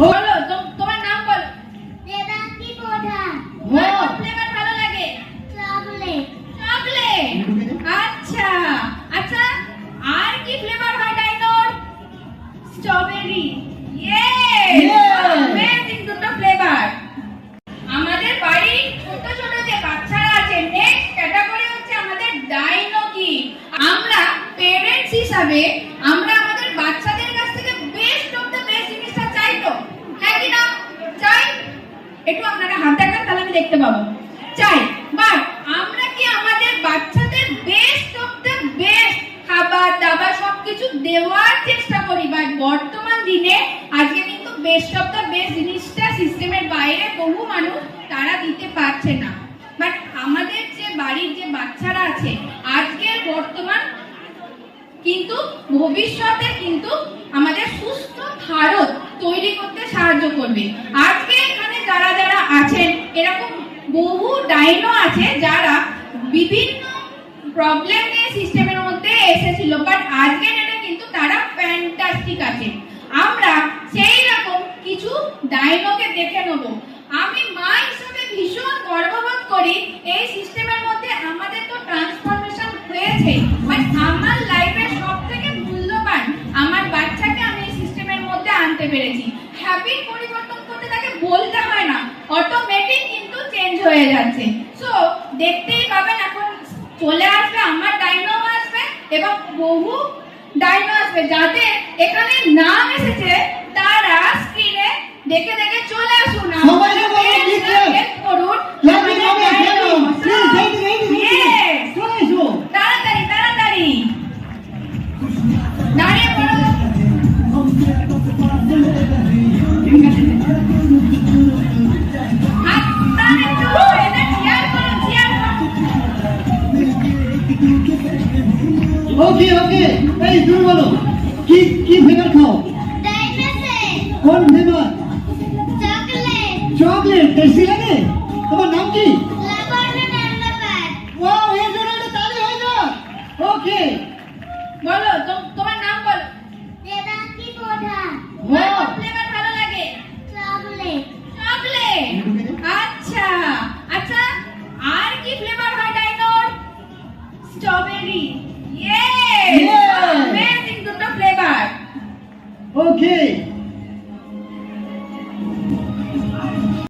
বলো তোমার নাম বলো। দেবাঙ্গী প্রধান। কোন ফ্লেভার ভালো লাগে? চকলেট। চকলেট। আচ্ছা আচ্ছা, আর কি ফ্লেভার হয় ডাইনোর? স্ট্রবেরি। অ্যামেজিং, দুটো ফ্লেভার। আমাদের বাড়ি ছোট ছোট যে বাচ্চারা আছে, নেক্সট ক্যাটাগরি হচ্ছে আমাদের ডাইনো কি। আমরা পেরেন্টস হিসাবে আমরা আমাদের বাচ্চাদের কাছ থেকে বেস্ট অফ দ্য বেস্ট জিনিসটা চাই তো, হ্যাঁ কি না? চাই? একটু আপনারা হাত দেখান, তাহলে আমি দেখতে পাবো। চাই, বাট আমরা কি আমাদের বাচ্চাদের বেস্ট অফ দ্য বেস্ট খাবার দাবার সবকিছু দেওয়ার চেষ্টা করি? বাট বর্তমান দিনে আজকে কিন্তু বেস্ট অফ দ্য বেস্ট জিনিসটা সিস্টেমের বাইরে বহু মানুষ তারা দিতে পারছে না। বাট আমাদের যে বাড়ির যে বাচ্চারা আছে আজকের বর্তমান কিন্তু ভবিষ্যতে কিন্তু আমাদের সুস্থ ভারত তৈরি করতে সাহায্য করবে। আজকে এখানে যারা যারা আছেন এরকম বহু ডাইনো আছে যারা বিভিন্ন প্রবলেম নিয়ে সিস্টেমের মধ্যে এসেছিল, বাট আজকে এটা কিন্তু তারা ফ্যান্টাস্টিক আছে। আমরা সেই রকম কিছু ডাইনোকে দেখে নেব। আমি মা হিসেবে ভীষণ গর্ববোধ করি এই সিস্টেমের মধ্যে আমাদের তো ট্রান্সফরমেশন হয়েছে, বাট আমার লাইফের সবথেকে মূল্যবান আমার বাচ্চাকে আমি এই সিস্টেমের মধ্যে আনতে পেরেছি। হ্যাবিট পরিবর্তন করতে তাকে বলতে হয় না, অটোমেটিক কিন্তু চেঞ্জ হয়ে যাচ্ছে। সো দেখতেই পাবেন এখন চলে আসবে আমার ডাইনো আসবে এবং বহু ডাইনো আসবে। যাদের এখানে নাম এসেছে তারা স্ক্রিনে দেখে দেখে চলে আসুন, হেল্প করুন। তাড়াতাড়ি তাড়াতাড়ি দাঁড়িয়ে পড়ো। ওকে ওকে, এই তুমি বলো কি কি ফ্লেভার খাও? ডাইনোসর। কোন ফ্লেভার? চকলেট। চকলেট। টেস্টি লাগে? তোমার নাম কি? লাবণ্য দণ্ডপাট। ওয়াও, এই জন্য একটা তালি হয়ে যাক। ওকে, বলো